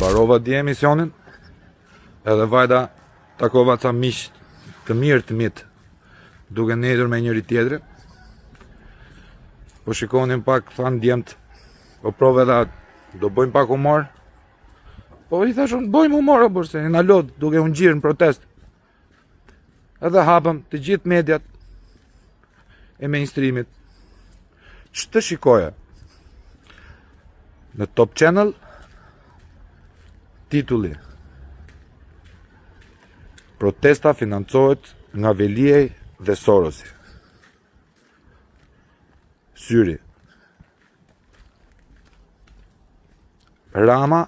Mbarova dje emisionin, edhe vajta takova ca miq të mirë të mit, duke nejtur me njëri tjetrin. Po shikonin pak, thanë djemt, po prove dha, do bëjmë pak humor. Po i thashun, bëjmë humor, por se na lodh duke u ngjirë në protest. Edhe hapëm të gjithë mediat e mainstreamit. Ç'të shikoja? Në Top Channel, titulli: Protesta financohet nga Veliaj dhe Sorosi. Syri: Rama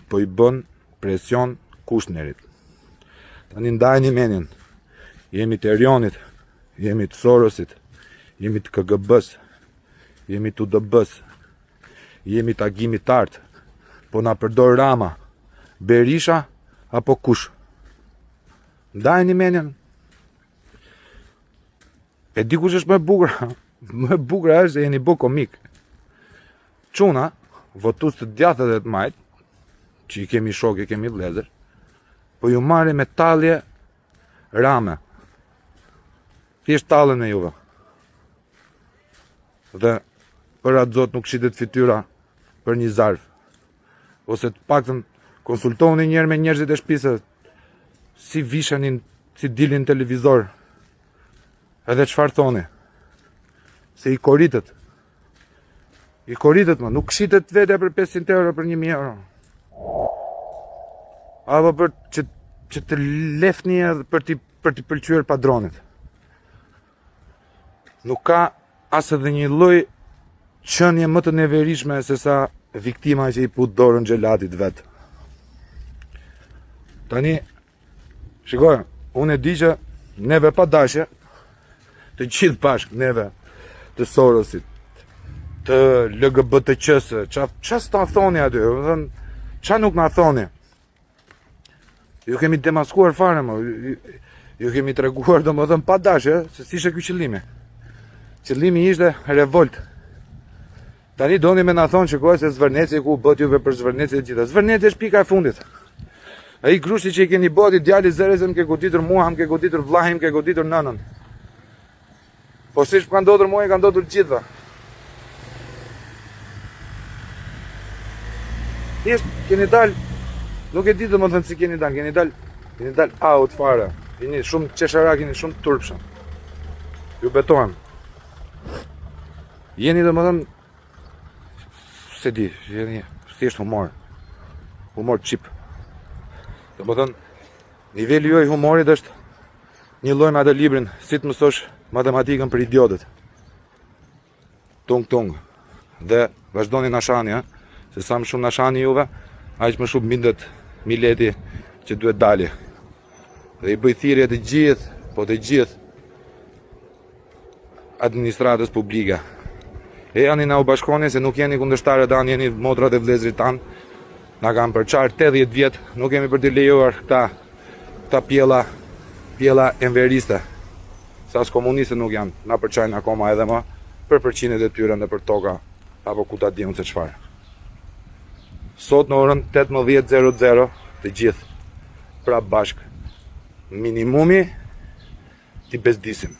po i bën presion Kushnerit. Tani ndajni menin. Jemi të Erionit, jemi të Sorosit, jemi të KGB-s, jemi të UDB-s, jemi të agimit të artë, po na përdor Rama, Berisha apo kush? Ndajni menin. E di kush është më e bukur? Më e bukur është se jeni bë komik. Çuna, votues të djathtë dhe të majt, që i kemi shok, i kemi vëllezër, po ju marrin me tallje Rame. Thjesht tallen me juve. Dhe për atë zot nuk shitet fytyra për një zarf. Ose të paktën konsultoni njerë me njerëzit e shtëpisë, si vishenin, si dilin televizor. Edhe çfarë thoni? Se i koritët. I koritët më, nuk shitet vete për 500 euro, për 1000 euro. Apo për që të lefni edhe për t'i pëlqyer padronit. Nuk ka as edhe një lloj qenie më të neverishme se sa viktima që i put dorën xhelatit vet. Tani, shikoj, unë e di që neve pa dashje, të gjithë bashkë, neve, të Sorosit, të LGBT-qs, qa s'ta thoni aty, qa nuk na thoni? Ju kemi demaskuar fare, ju kemi treguar do më dhëmë pa dashje, se si ishe ky qëllimi. Qëllimi ishte revolt. Tani doni me na thonë që kohë se zvërneci ku bët juve për zvërneci e gjitha. Zvërneci është pika e fundit. Ai grushti që i keni boti djali zërezëm ke goditur mua, më ke goditur vllahim, ke goditur nënën. Po siç ka ndodhur mua, ka ndodhur gjithëve. Thjesht keni dal, nuk e di domethënë si keni dal out fare. Jeni shumë qesharak, jeni shumë turpshëm. Ju betohem. Jeni domethënë, se di, jeni thjesht humor. Humor cheap. Domethënë, niveli juaj humorit është një lloj me atë librin, si të mësosh matematikën për idiotët. Tung. Dhe vazhdoni nashani, se sa më shumë nashani juve, aq më shumë bindet Mileti që duhet dali. Dhe i bëj thirrje të gjithë administratës publike. E janë na u bashkoni se nuk jeni kundërshtarë tan, jeni motrat e vëllezërit tan. Na kanë përçar 80 vjet, nuk kemi për të lejuar këta pjella enveriste. Sa as komuniste nuk janë, na përçajnë akoma edhe më për përqinet e tyre dhe për toka apo ku ta diun se çfarë. Sot në orën 18:00 të gjithë prap bashk. Minimumi t'i bezdisim.